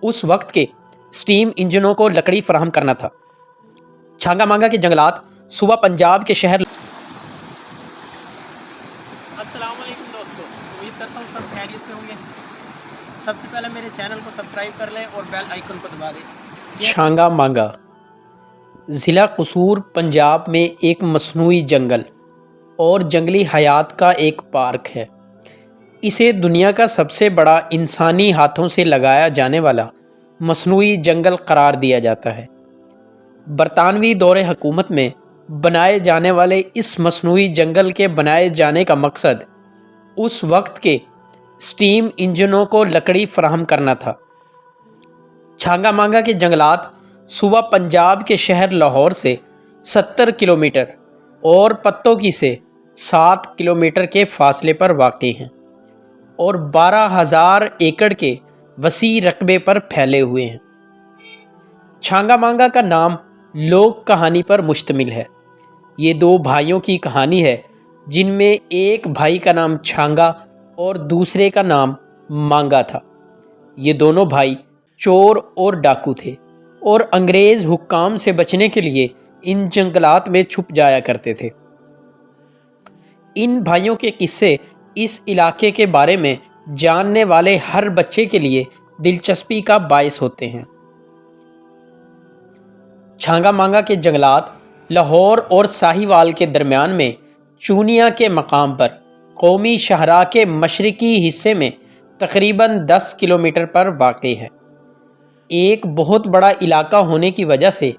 اس وقت کے سٹیم انجنوں کو لکڑی فراہم کرنا تھا۔ چھانگا مانگا کے جنگلات صوبہ پنجاب کے شہر السلام علیکم دوستو، امید کرتا ہوں سب خیریت سے ہوں گے۔ سب سے پہلے میرے چینل کو سبسکرائب کر لیں اور بیل آئیکن کو دبا دیں۔ چھانگا مانگا ضلع قصور پنجاب میں ایک مصنوعی جنگل اور جنگلی حیات کا ایک پارک ہے۔ اسے دنیا کا سب سے بڑا انسانی ہاتھوں سے لگایا جانے والا مصنوعی جنگل قرار دیا جاتا ہے۔ برطانوی دور حکومت میں بنائے جانے والے اس مصنوعی جنگل کے بنائے جانے کا مقصد اس وقت کے سٹیم انجنوں کو لکڑی فراہم کرنا تھا۔ چھانگا مانگا کے جنگلات صوبہ پنجاب کے شہر لاہور سے 70 کلومیٹر اور پتوکی سے 7 کلومیٹر کے فاصلے پر واقع ہیں اور 12,000 ایکڑ کے وسیع رقبے پر پھیلے ہوئے ہیں۔ چھانگا مانگا کا نام لوک کہانی پر مشتمل ہے۔ یہ دو بھائیوں کی کہانی ہے جن میں ایک بھائی کا نام چھانگا اور دوسرے کا نام مانگا تھا۔ یہ دونوں بھائی چور اور ڈاکو تھے اور انگریز حکام سے بچنے کے لیے ان جنگلات میں چھپ جایا کرتے تھے۔ ان بھائیوں کے قصے اس علاقے کے بارے میں جاننے والے ہر بچے کے لیے دلچسپی کا باعث ہوتے ہیں۔ چھانگا مانگا کے جنگلات لاہور اور ساہیوال کے درمیان میں چونیا کے مقام پر قومی شاہراہ کے مشرقی حصے میں تقریباً 10 کلومیٹر پر واقع ہے۔ ایک بہت بڑا علاقہ ہونے کی وجہ سے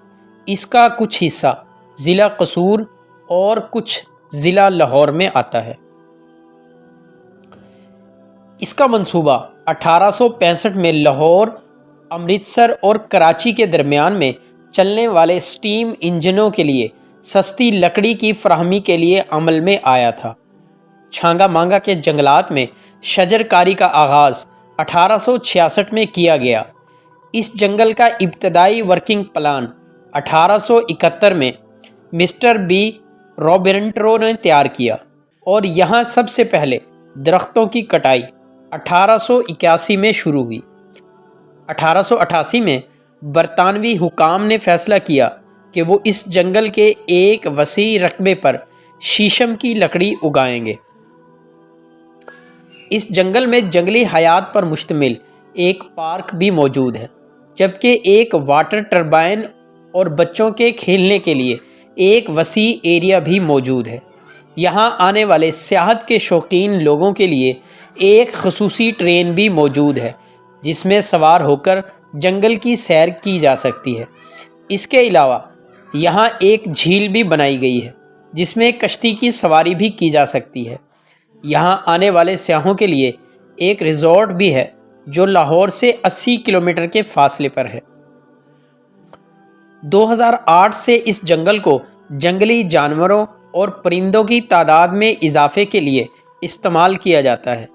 اس کا کچھ حصہ ضلع قصور اور کچھ ضلع لاہور میں آتا ہے۔ اس کا منصوبہ 1865 میں لاہور، امرتسر اور کراچی کے درمیان میں چلنے والے سٹیم انجنوں کے لیے سستی لکڑی کی فراہمی کے لیے عمل میں آیا تھا۔ چھانگا مانگا کے جنگلات میں شجر کاری کا آغاز 1866 میں کیا گیا۔ اس جنگل کا ابتدائی ورکنگ پلان 1871 میں مسٹر بی روبرنٹرو نے تیار کیا اور یہاں سب سے پہلے درختوں کی کٹائی 1881 میں شروع ہوئی۔ 1888 میں برطانوی حکام نے فیصلہ کیا کہ وہ اس جنگل کے ایک وسیع رقبے پر شیشم کی لکڑی اگائیں گے۔ اس جنگل میں جنگلی حیات پر مشتمل ایک پارک بھی موجود ہے، جبکہ ایک واٹر ٹربائن اور بچوں کے کھیلنے کے لیے ایک وسیع ایریا بھی موجود ہے۔ یہاں آنے والے سیاحت کے شوقین لوگوں کے لیے ایک خصوصی ٹرین بھی موجود ہے جس میں سوار ہو کر جنگل کی سیر کی جا سکتی ہے۔ اس کے علاوہ یہاں ایک جھیل بھی بنائی گئی ہے جس میں کشتی کی سواری بھی کی جا سکتی ہے۔ یہاں آنے والے سیاحوں کے لیے ایک ریزورٹ بھی ہے جو لاہور سے 80 کلومیٹر کے فاصلے پر ہے۔ 2008 سے اس جنگل کو جنگلی جانوروں اور پرندوں کی تعداد میں اضافے کے لیے استعمال کیا جاتا ہے۔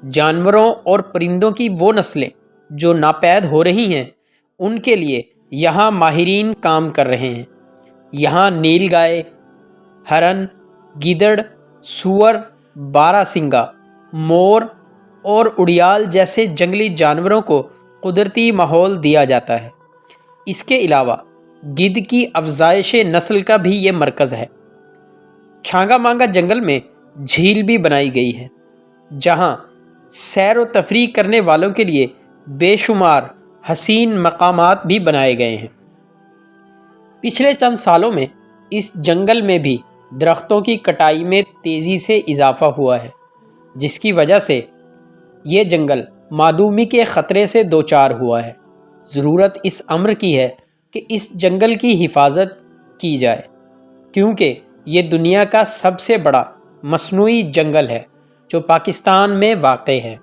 جانوروں اور پرندوں کی وہ نسلیں جو ناپید ہو رہی ہیں ان کے لیے یہاں ماہرین کام کر رہے ہیں۔ یہاں نیل گائے، ہرن، گیدڑ، سور، باراسنگا، مور اور اڑیال جیسے جنگلی جانوروں کو قدرتی ماحول دیا جاتا ہے۔ اس کے علاوہ گدھ کی افزائش نسل کا بھی یہ مرکز ہے۔ چھانگا مانگا جنگل میں جھیل بھی بنائی گئی ہے جہاں سیر و تفریح کرنے والوں کے لیے بے شمار حسین مقامات بھی بنائے گئے ہیں۔ پچھلے چند سالوں میں اس جنگل میں بھی درختوں کی کٹائی میں تیزی سے اضافہ ہوا ہے، جس کی وجہ سے یہ جنگل معدومی کے خطرے سے دوچار ہوا ہے۔ ضرورت اس امر کی ہے کہ اس جنگل کی حفاظت کی جائے کیونکہ یہ دنیا کا سب سے بڑا مصنوعی جنگل ہے جو پاکستان میں واقع ہے۔